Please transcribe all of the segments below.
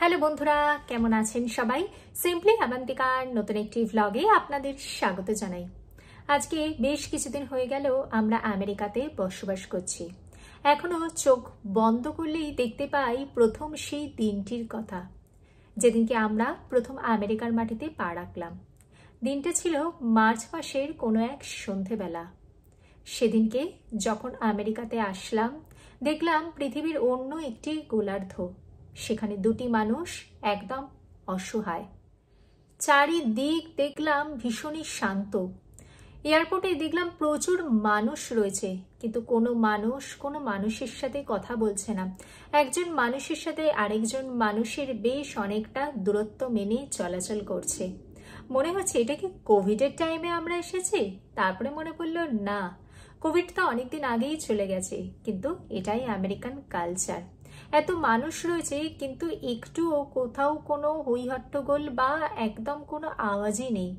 Hello বন্ধুরা, কেমন আছেন সবাই? সিম্পলি আবান্তিকার নতুন একটি ভ্লগে আপনাদের স্বাগত জানাই। আজকে বেশ কিছুদিন হয়ে গেল আমরা আমেরিকাতে বসবাস করছি। এখনো চোখ বন্ধ করলেই দেখতে পাই প্রথম সেই দিনটির কথা, যেদিনকে আমরা প্রথম আমেরিকার মাটিতে পা রাখলাম। দিনটা ছিল মার্চ মাসের কোনো এক সন্ধেবেলা। সেদিনকে যখন আমেরিকাতে আসলাম, দেখলাম পৃথিবীর অন্য একটি গোলার্ধ। সেখানে দুটি মানুষ একদম অসহায়। চারিদিক দেখলাম ভীষণই শান্ত। এয়ারপোর্টে দেখলাম প্রচুর মানুষ রয়েছে, কিন্তু কোনো মানুষের সাথে কথা বলছে না। একজন মানুষের সাথে আরেকজন মানুষের বেশ অনেকটা দূরত্ব মেনে চলাচল করছে। মনে হচ্ছে এটা কি কোভিডের টাইমে আমরা এসেছি? তারপরে মনে পড়লো না, কোভিড তো অনেকদিন আগেই চলে গেছে, কিন্তু এটাই আমেরিকান কালচার। এত মানুষ রয়েছে কিন্তু একটুও কোথাও কোনো হইহট্টগোল বা একদম কোনো আওয়াজই নেই,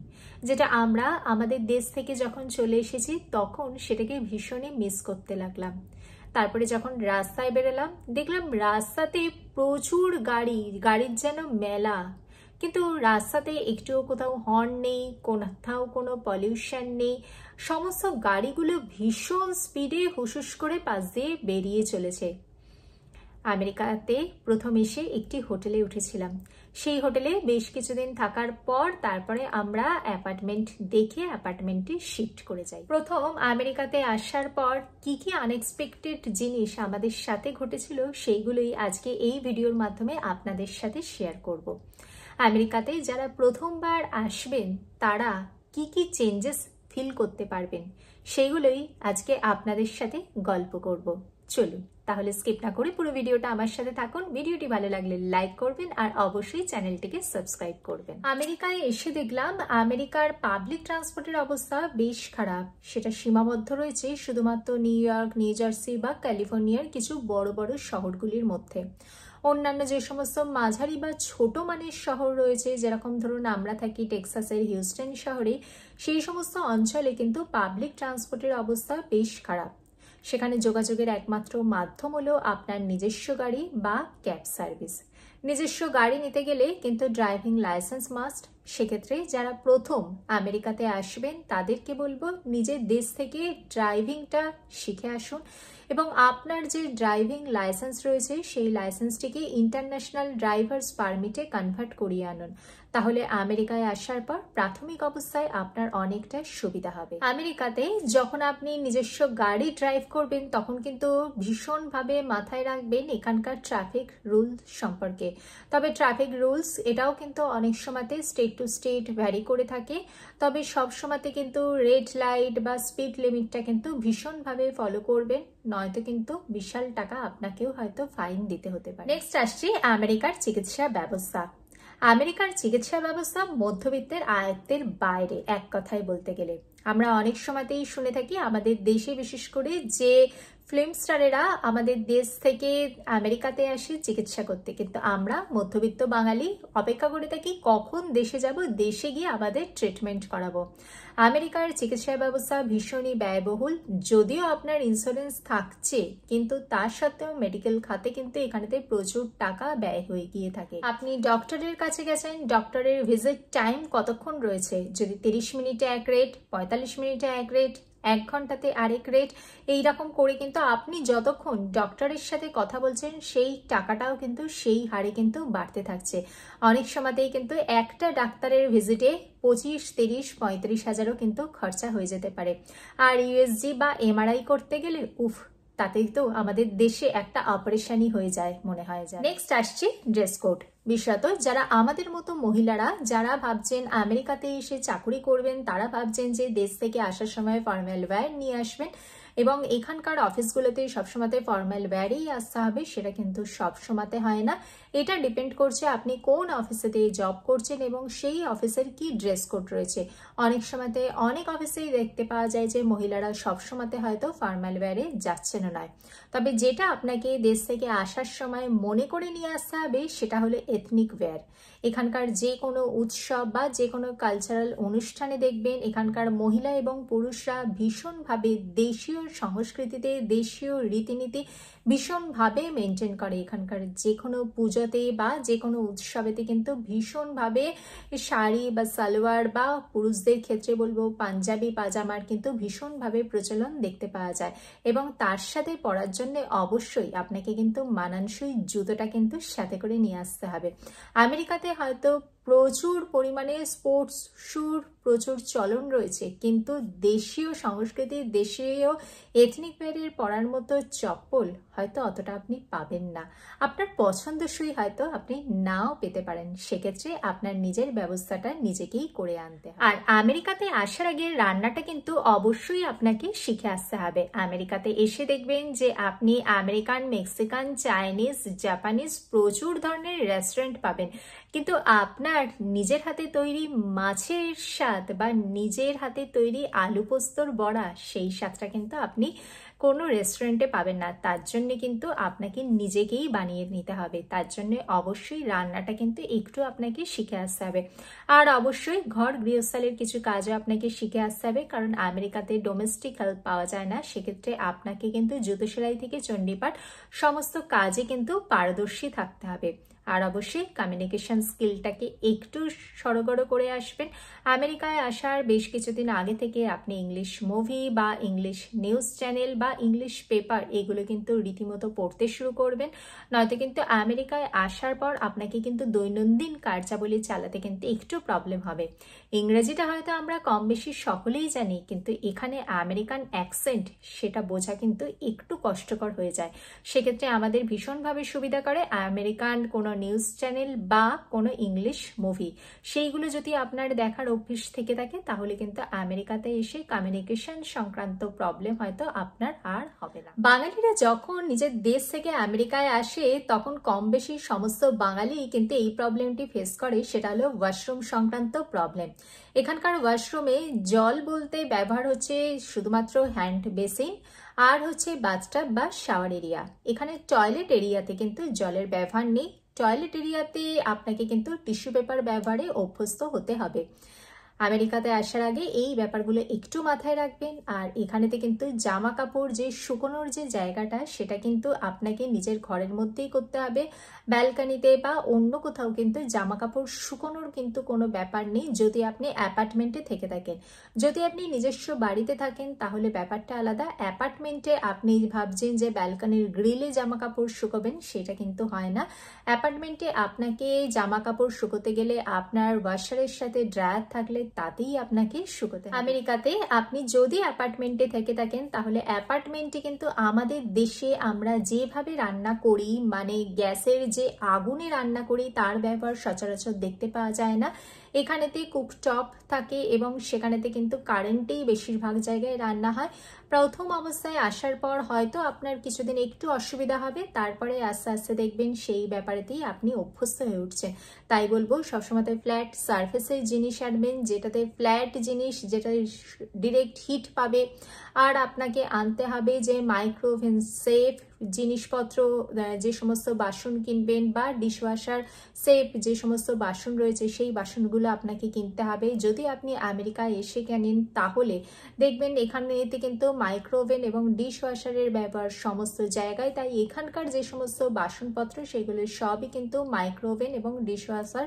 যেটা আমরা আমাদের দেশ থেকে যখন চলে এসেছি তখন সেটাকে ভীষণই মিস করতে লাগলাম। তারপরে যখন রাস্তায় বেরোলাম, দেখলাম রাস্তাতে প্রচুর গাড়ির যেন মেলা, কিন্তু রাস্তাতে একটুও কোথাও হর্ন নেই, কোথাও কোনো পলিউশন নেই। সমস্ত গাড়িগুলো ভীষণ স্পিডে হুসুস করে পাশ দিয়ে বেরিয়ে চলেছে। আমেরিকাতে প্রথম এসে একটি হোটেলে উঠেছিলাম। সেই হোটেলে বেশ কিছুদিন থাকার পর তারপরে আমরা অ্যাপার্টমেন্ট দেখে অ্যাপার্টমেন্টে শিফট করে যাই। প্রথম আমেরিকাতে আসার পর কি কি আনএক্সপেক্টেড জিনিস আমাদের সাথে ঘটেছিল সেইগুলোই আজকে এই ভিডিওর মাধ্যমে আপনাদের সাথে শেয়ার করব। আমেরিকাতে যারা প্রথমবার আসবেন তারা কি কি চেঞ্জেস ফিল করতে পারবেন সেইগুলোই আজকে আপনাদের সাথে গল্প করব। চলুন তাহলে স্কিপ না করে পুরো ভিডিওটা আমার সাথে থাকুন। ভিডিওটি ভালো লাগলে লাইক করবেন আর অবশ্যই চ্যানেলটিকে সাবস্ক্রাইব করবেন। আমেরিকায় এসে দেখলাম আমেরিকার পাবলিক ট্রান্সপোর্টের অবস্থা বেশ খারাপ। সেটা সীমাবদ্ধ রয়েছে শুধুমাত্র নিউ ইয়র্ক, নিউ জার্সি বা ক্যালিফোর্নিয়ার কিছু বড় বড় শহরগুলির মধ্যে। অন্যান্য যে সমস্ত মাঝারি বা ছোট মানের শহর রয়েছে, যেরকম ধরুন আমরা থাকি টেক্সাসের হিউস্টন শহরে, সেই সমস্ত অঞ্চলে কিন্তু পাবলিক ট্রান্সপোর্টের অবস্থা বেশ খারাপ। সেখানে যোগাযোগের একমাত্র মাধ্যম হলো আপনার নিজস্ব গাড়ি বা ক্যাব সার্ভিস। নিজস্ব গাড়ি নিতে গেলে কিন্তু ড্রাইভিং লাইসেন্স মাস্ট। সেক্ষেত্রে যারা প্রথম আমেরিকাতে আসবেন তাদেরকে বলবো নিজের দেশ থেকে ড্রাইভিংটা শিখে আসুন এবং আপনার যে ড্রাইভিং লাইসেন্স রয়েছে সেই লাইসেন্সটিকে ইন্টারন্যাশনাল ড্রাইভার্স পারমিটে কনভার্ট করিয়ে আনুন। তাহলে আমেরিকায় আসার পর প্রাথমিক অবস্থায় আপনার অনেকটা সুবিধা হবে। আমেরিকাতে যখন আপনি নিজস্ব গাড়ি ড্রাইভ করবেন তখন কিন্তু ভীষণভাবে মাথায় রাখবেন এখানকার ট্রাফিক রুলস সম্পর্কে। তবে ট্রাফিক রুলস এটাও কিন্তু অনেক সময়তে স্টেট টু স্টেট ভ্যারি করে থাকে। তবে সব সময়তে কিন্তু রেড লাইট বা স্পিড লিমিটটা কিন্তু ভীষণভাবে ফলো করবেন, নয়তো কিন্তু বিশাল টাকা আপনাকেও হয়তো ফাইন দিতে হতে পারে। নেক্সট আসছি আমেরিকার চিকিৎসা ব্যবস্থা। আমেরিকার চিকিৎসা ব্যবস্থা মধ্যবিত্তের আয়ত্তের বাইরে, এক কথায় বলতে গেলে। আমরা অনেক সময়তেই শুনে থাকি আমাদের দেশে বিশেষ করে যে ফিল্ম স্টারেরা আমাদের দেশ থেকে আমেরিকাতে আসে চিকিৎসা করতে, কিন্তু আমরা মধ্যবিত্ত বাঙালি অপেক্ষা করে থাকি কখন দেশে যাব, দেশে গিয়ে আমাদের ট্রিটমেন্ট করাবো। আমেরিকার চিকিৎসা ব্যবস্থা ভীষণই ব্যয়বহুল। যদিও আপনার ইন্স্যুরেন্স থাকছে, কিন্তু তার সত্ত্বেও মেডিকেল খাতে কিন্তু এখানেতে প্রচুর টাকা ব্যয় হয়ে গিয়ে থাকে। আপনি ডক্টরের কাছে গেছেন, ডক্টরের ভিজিট টাইম কতক্ষণ রয়েছে? যদি 30 মিনিটে এক রেট, 45 মিনিটে এক রেট, 1 ঘন্টাতে আরেক রেট, এইরকম করে কিন্তু আপনি যতক্ষণ ডক্টরের সাথে কথা বলছেন সেই টাকাটাও কিন্তু সেই হারে কিন্তু বাড়তে থাকছে। অনেক সময়তেই কিন্তু একটা ডাক্তারের ভিজিটে 25, 30, 35 হাজারও কিন্তু খরচা হয়ে যেতে পারে। আর ইউএসজি বা এমআরআই করতে গেলে তাতেই তো আমাদের দেশে একটা অপারেশনই হয়ে যায় মনে হয় যায়। নেক্সট আসছে ড্রেস কোড। বিশেষত যারা আমাদের মতো মহিলারা যারা ভাবছেন আমেরিকাতে এসে চাকরি করবেন, তারা ভাবছেন যে দেশ থেকে আসার সময় ফর্মাল ওয়্যার নিয়ে আসবেন এবং এখানকার অফিসগুলোতে সবসময়তে ফর্মাল ওয়্যারেই আসতে হবে, সেটা কিন্তু সবসময়তে হয় না। এটা ডিপেন্ড করছে আপনি কোন অফিসেতে জব করছেন এবং সেই অফিসের কি ড্রেস কোড রয়েছে। অনেক সময়তে অনেক অফিসেই দেখতে পাওয়া যায় যে মহিলারা সবসময়তে হয়তো ফর্মাল ওয়্যারে যাচ্ছেন নয়। তবে যেটা আপনাকে দেশ থেকে আসার সময় মনে করে নিয়ে আসতে হবে সেটা হলো এথনিক ওয়্যার। এখানকার যে কোনো উৎসব বা যে কোনো কালচারাল অনুষ্ঠানে দেখবেন এখানকার মহিলা এবং পুরুষরা ভীষণভাবে দেশীয় সংস্কৃতিতে, দেশীয় রীতিনীতি ভীষণভাবে মেনটেন করে। এখানকার যে কোনো পুজো পুজোতে বা যে কোনো উৎসবেতে কিন্তু ভীষণভাবে শাড়ি বা সালোয়ার বা পুরুষদের ক্ষেত্রে বলবো পাঞ্জাবি পাজামার কিন্তু ভীষণভাবে প্রচলন দেখতে পাওয়া যায়। এবং তার সাথে পরার জন্য অবশ্যই আপনাকে কিন্তু মানানসই জুতোটা কিন্তু সাথে করে নিয়ে আসতে হবে। আমেরিকাতে হয়তো প্রচুর পরিমাণে স্পোর্টস শুর প্রচুর চলন রয়েছে, কিন্তু দেশীয় সংস্কৃতি, দেশীয় এথনিক ওয়্যারের পরার মতো চপ্পল হয়তো অতটা আপনি পাবেন না। আপনার পছন্দসই হয়তো আপনি নাও পেতে পারেন, সেক্ষেত্রে আপনার নিজের ব্যবস্থাটা নিজেকেই করে আনতে হবে। আর আমেরিকাতে আসার আগে রান্নাটা কিন্তু অবশ্যই আপনাকে শিখে আসতে হবে। আমেরিকাতে এসে দেখবেন যে আপনি আমেরিকান, মেক্সিকান, চাইনিজ, জাপানিজ প্রচুর ধরনের রেস্টুরেন্ট পাবেন, কিন্তু আপনার নিজের হাতে তৈরি মাছের স্বাদ বা নিজের হাতে তৈরি আলু পোস্তর বড়া, সেই স্বাদটা কিন্তু আপনি কোনো রেস্টুরেন্টে পাবেন না। তার জন্য কিন্তু আপনাকে নিজেকেই বানিয়ে নিতে হবে। তার জন্য অবশ্যই রান্নাটা কিন্তু একটু আপনাকে শিখে আসতে হবে। আর অবশ্যই ঘর গৃহস্থালির কিছু কাজও আপনাকে শিখে আসতে হবে, কারণ আমেরিকাতে ডোমেস্টিক হেল্প পাওয়া যায় না। সেক্ষেত্রে আপনাকে কিন্তু জুতো সেলাই থেকে চণ্ডীপাঠ সমস্ত কাজে কিন্তু পারদর্শী থাকতে হবে। আর অবশ্যই কমিউনিকেশন স্কিলটাকে একটু সড়গড় করে আসবেন। আমেরিকায় আসার বেশ কিছুদিন আগে থেকে আপনি ইংলিশ মুভি বা ইংলিশ নিউজ চ্যানেল বা ইংলিশ পেপার এগুলো কিন্তু রীতিমতো পড়তে শুরু করবেন, নয়তো কিন্তু আমেরিকায় আসার পর আপনাকে কিন্তু দৈনন্দিন কার্যাবলী চালাতে কিন্তু একটু প্রবলেম হবে। ইংরেজিটা হয়তো আমরা কম বেশি সকলেই জানি, কিন্তু এখানে আমেরিকান অ্যাকসেন্ট সেটা বোঝা কিন্তু একটু কষ্টকর হয়ে যায়। সেক্ষেত্রে আমাদের ভীষণভাবে সুবিধা করে আমেরিকান কোনো নিউজ চ্যানেল বা কোনো ইংলিশ মুভি, সেইগুলো যদি আপনার দেখার অভ্যেস থেকে থাকে তাহলে কিন্তু আমেরিকাতে এসে কমিউনিকেশন সংক্রান্ত প্রবলেম হয়তো আপনার আর হবে না। বাঙালিরা যখন নিজের দেশ থেকে আমেরিকায় আসে তখন কম বেশি সমস্ত বাঙালি কিন্তু এই প্রবলেমটি ফেস করে, সেটা হলো ওয়াশরুম সংক্রান্ত প্রবলেম। এখানকার ওয়াশরুমে জল বলতে ব্যবহার হচ্ছে শুধুমাত্র হ্যান্ড বেসিন আর হচ্ছে বাথটাব বা শাওয়ার এরিয়া। এখানে টয়লেট এরিয়াতে কিন্তু জলের ব্যবহার নেই। টয়লেট এরিয়াতে আপনাকে কিন্তু টিস্যু পেপার ব্যবহারে অভ্যস্ত হতে হবে। আমেরিকাতে আসার আগে এই ব্যাপারগুলো একটু মাথায় রাখবেন। আর এখানেতে কিন্তু জামা কাপড় যে শুকোনোর যে জায়গাটা সেটা কিন্তু আপনাকে নিজের ঘরের মধ্যেই করতে হবে। ব্যালকনিতে বা অন্য কোথাও কিন্তু জামা কাপড় শুকোনোর কিন্তু কোনো ব্যাপার নেই যদি আপনি অ্যাপার্টমেন্টে থেকে থাকেন। যদি আপনি নিজস্ব বাড়িতে থাকেন তাহলে ব্যাপারটা আলাদা। অ্যাপার্টমেন্টে আপনি ভাবছেন যে ব্যালকনির গ্রিলে জামা কাপড় শুকোবেন, সেটা কিন্তু হয় না। অ্যাপার্টমেন্টে আপনাকে জামা কাপড় শুকোতে গেলে আপনার ওয়াশারের সাথে ড্রায়ার থাকলে তাতেই আপনাকে শুকোতে হবে। আমেরিকাতে আপনি যদি অ্যাপার্টমেন্টে থেকে থাকেন তাহলে অ্যাপার্টমেন্টে কিন্তু আমাদের দেশে আমরা যেভাবে রান্না করি, মানে গ্যাসের যে আগুনে রান্না করি তার ব্যবহার সচরাচর দেখতে পাওয়া যায় না। এখানেতে কুকটপ থাকে এবং সেখানেতে কিন্তু কারেন্টেই বেশিরভাগ জায়গায় রান্না হয়। প্রথম অবস্থায় আসার পর হয়তো আপনার কিছুদিন একটু অসুবিধা হবে, তারপরে আস্তে আস্তে দেখবেন সেই ব্যাপারেতেই আপনি অভ্যস্ত হয়ে উঠছেন। তাই বলবো সবসময় ফ্ল্যাট সারফেসের জিনিস আনবেন, যেটাতে ফ্ল্যাট জিনিস, যেটা ডিরেক্ট হিট পাবে। আর আপনাকে আনতে হবে যে মাইক্রোওভেন সেফ জিনিসপত্র, যে সমস্ত বাসন কিনবেন বা ডিশওয়াশার সেফ যে সমস্ত বাসন রয়েছে সেই বাসনগুলো আপনাকে কিনতে হবে। যদি আপনি আমেরিকায় এসে কেনেন তাহলে দেখবেন এখানেতে কিন্তু মাইক্রোওভেন এবং ডিশওয়াশারের ব্যবহার সমস্ত জায়গায়। তাই এখানকার যে সমস্ত বাসনপত্র সেগুলো সবই কিন্তু মাইক্রোওভেন এবং ডিশওয়াশার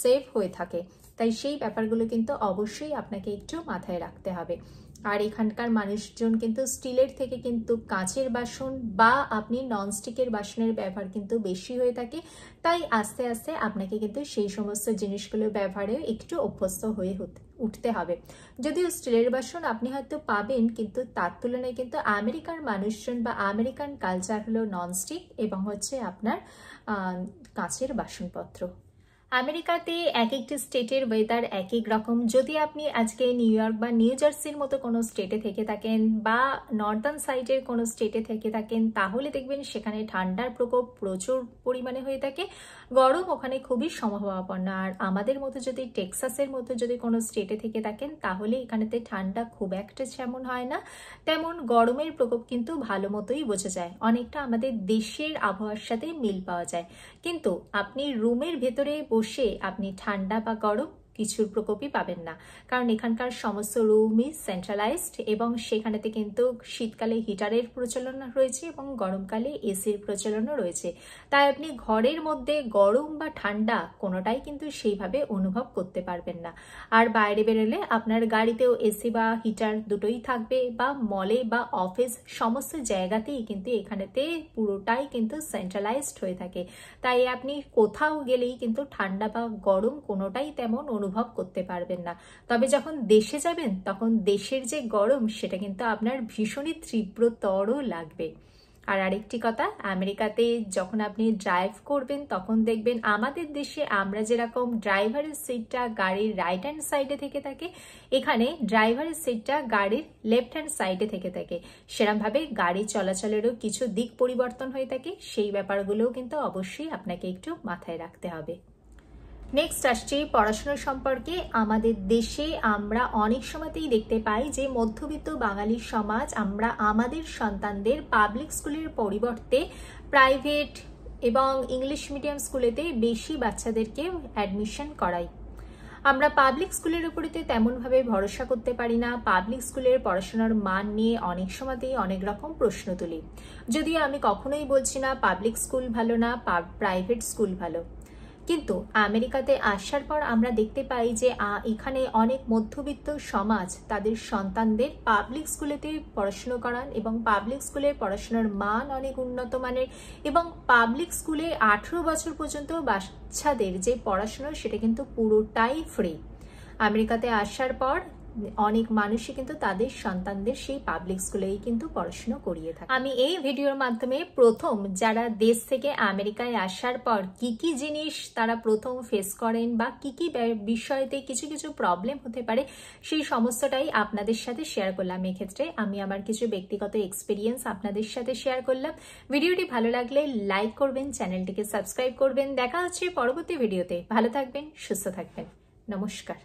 সেফ হয়ে থাকে। তাই সেই ব্যাপারগুলো কিন্তু অবশ্যই আপনাকে একটু মাথায় রাখতে হবে। আর এখানকার মানুষজন কিন্তু স্টিলের থেকে কিন্তু কাঁচের বাসন বা আপনি ননস্টিকের বাসনের ব্যবহার কিন্তু বেশি হয়ে থাকে। তাই আস্তে আস্তে আপনাকে কিন্তু সেই সমস্ত জিনিসগুলো ব্যবহারে একটু অভ্যস্ত হয়ে উঠতে হবে। যদিও স্টিলের বাসন আপনি হয়তো পাবেন, কিন্তু তার তুলনায় কিন্তু আমেরিকার মানুষজন বা আমেরিকান কালচার হলো ননস্টিক এবং হচ্ছে আপনার কাঁচের বাসনপত্র। আমেরিকাতে এক একটি স্টেটের ওয়েদার এক এক রকম। যদি আপনি আজকে নিউ ইয়র্ক বা নিউ জার্সির মতো কোনো স্টেটে থেকে থাকেন বা নর্দার্ন সাইডের কোনো স্টেটে থেকে থাকেন তাহলে দেখবেন সেখানে ঠান্ডার প্রকোপ প্রচুর পরিমাণে হয়ে থাকে, গরম ওখানে খুবই সম্ভাবনা। আর আমাদের মতো যদি টেক্সাসের মতো যদি কোনো স্টেটে থেকে থাকেন তাহলে এখানেতে ঠান্ডা খুব একটা যেমন হয় না, তেমন গরমের প্রকোপ কিন্তু ভালো মতোই বোঝা যায়, অনেকটা আমাদের দেশের আবহাওয়ার সাথে মিল পাওয়া যায়। কিন্তু আপনি রুমের ভেতরে বসে আপনি ঠান্ডা বা গরম কিছুর প্রকোপই পাবেন না, কারণ এখানকার সমস্ত রুমই সেন্ট্রালাইজড এবং সেখানেতে কিন্তু শীতকালে হিটারের প্রচলন রয়েছে এবং গরমকালে এসির প্রচলনও রয়েছে। তাই আপনি ঘরের মধ্যে গরম বা ঠান্ডা কোনোটাই কিন্তু সেইভাবে অনুভব করতে পারবেন না। আর বাইরে বেরোলে আপনার গাড়িতেও এসি বা হিটার দুটোই থাকবে, বা মলে বা অফিস সমস্ত জায়গাতেই কিন্তু এখানেতে পুরোটাই কিন্তু সেন্ট্রালাইজড হয়ে থাকে। তাই আপনি কোথাও গেলেই কিন্তু ঠান্ডা বা গরম কোনোটাই তেমন অনুভব করতে পারবেন না। তবে যখন দেশে যাবেন তখন দেশের যে গরম সেটা কিন্তু আপনার ভীষণই তীব্রতর লাগবে। আর আরেকটি কথা, আমেরিকাতে যখন আপনি ড্রাইভ করবেন তখন দেখবেন আমাদের দেশে আমরা যেরকম ড্রাইভারের সিটটা গাড়ির রাইট হ্যান্ড সাইডে থেকে থাকে, এখানে ড্রাইভারের সিটটা গাড়ির লেফট হ্যান্ড সাইডে থেকে থাকে। সেরকমভাবে গাড়ি চলাচলেরও কিছু দিক পরিবর্তন হয়ে থাকে, সেই ব্যাপারগুলোও কিন্তু অবশ্যই আপনাকে একটু মাথায় রাখতে হবে। নেক্সট আসছে পড়াশোনা সম্পর্কে। আমাদের দেশে আমরা অনেক সময়তেই দেখতে পাই যে মধ্যবিত্ত বাঙালি সমাজ আমরা আমাদের সন্তানদের পাবলিক স্কুলের পরিবর্তে প্রাইভেট এবং ইংলিশ মিডিয়াম স্কুলেতে বেশি বাচ্চাদেরকে অ্যাডমিশন করাই। আমরা পাবলিক স্কুলের উপরেতে তেমনভাবে ভরসা করতে পারি না। পাবলিক স্কুলের পড়াশোনার মান নিয়ে অনেক সময়তেই অনেক রকম প্রশ্ন তুলি। যদিও আমি কখনোই বলছি না পাবলিক স্কুল ভালো না, প্রাইভেট স্কুল ভালো, কিন্তু আমেরিকাতে আসার পর আমরা দেখতে পাই যে এখানে অনেক মধ্যবিত্ত সমাজ তাদের সন্তানদের পাবলিক স্কুলেতে পড়াশুনো করান এবং পাবলিক স্কুলের পড়াশোনার মান অনেক উন্নত মানের, এবং পাবলিক স্কুলে 18 বছর পর্যন্ত বাচ্চাদের যে পড়াশোনা সেটা কিন্তু পুরোটাই ফ্রি। আমেরিকাতে আসার পর অনেক মানুষই কিন্তু তাদের সন্তানদের সেই পাবলিক স্কুলেই কিন্তু পড়াশোনা করিয়ে থাকে। আমি এই ভিডিওর মাধ্যমে প্রথম যারা দেশ থেকে আমেরিকায় আসার পর কি কি জিনিস তারা প্রথম ফেস করেন বা কি কি বিষয়তে কিছু কিছু প্রবলেম হতে পারে সেই সমস্তটাই আপনাদের সাথে শেয়ার করলাম। এক্ষেত্রে আমি আমার কিছু ব্যক্তিগত এক্সপিরিয়েন্স আপনাদের সাথে শেয়ার করলাম। ভিডিওটি ভালো লাগলে লাইক করবেন, চ্যানেলটিকে সাবস্ক্রাইব করবেন। দেখা হচ্ছে পরবর্তী ভিডিওতে। ভালো থাকবেন, সুস্থ থাকবেন। নমস্কার।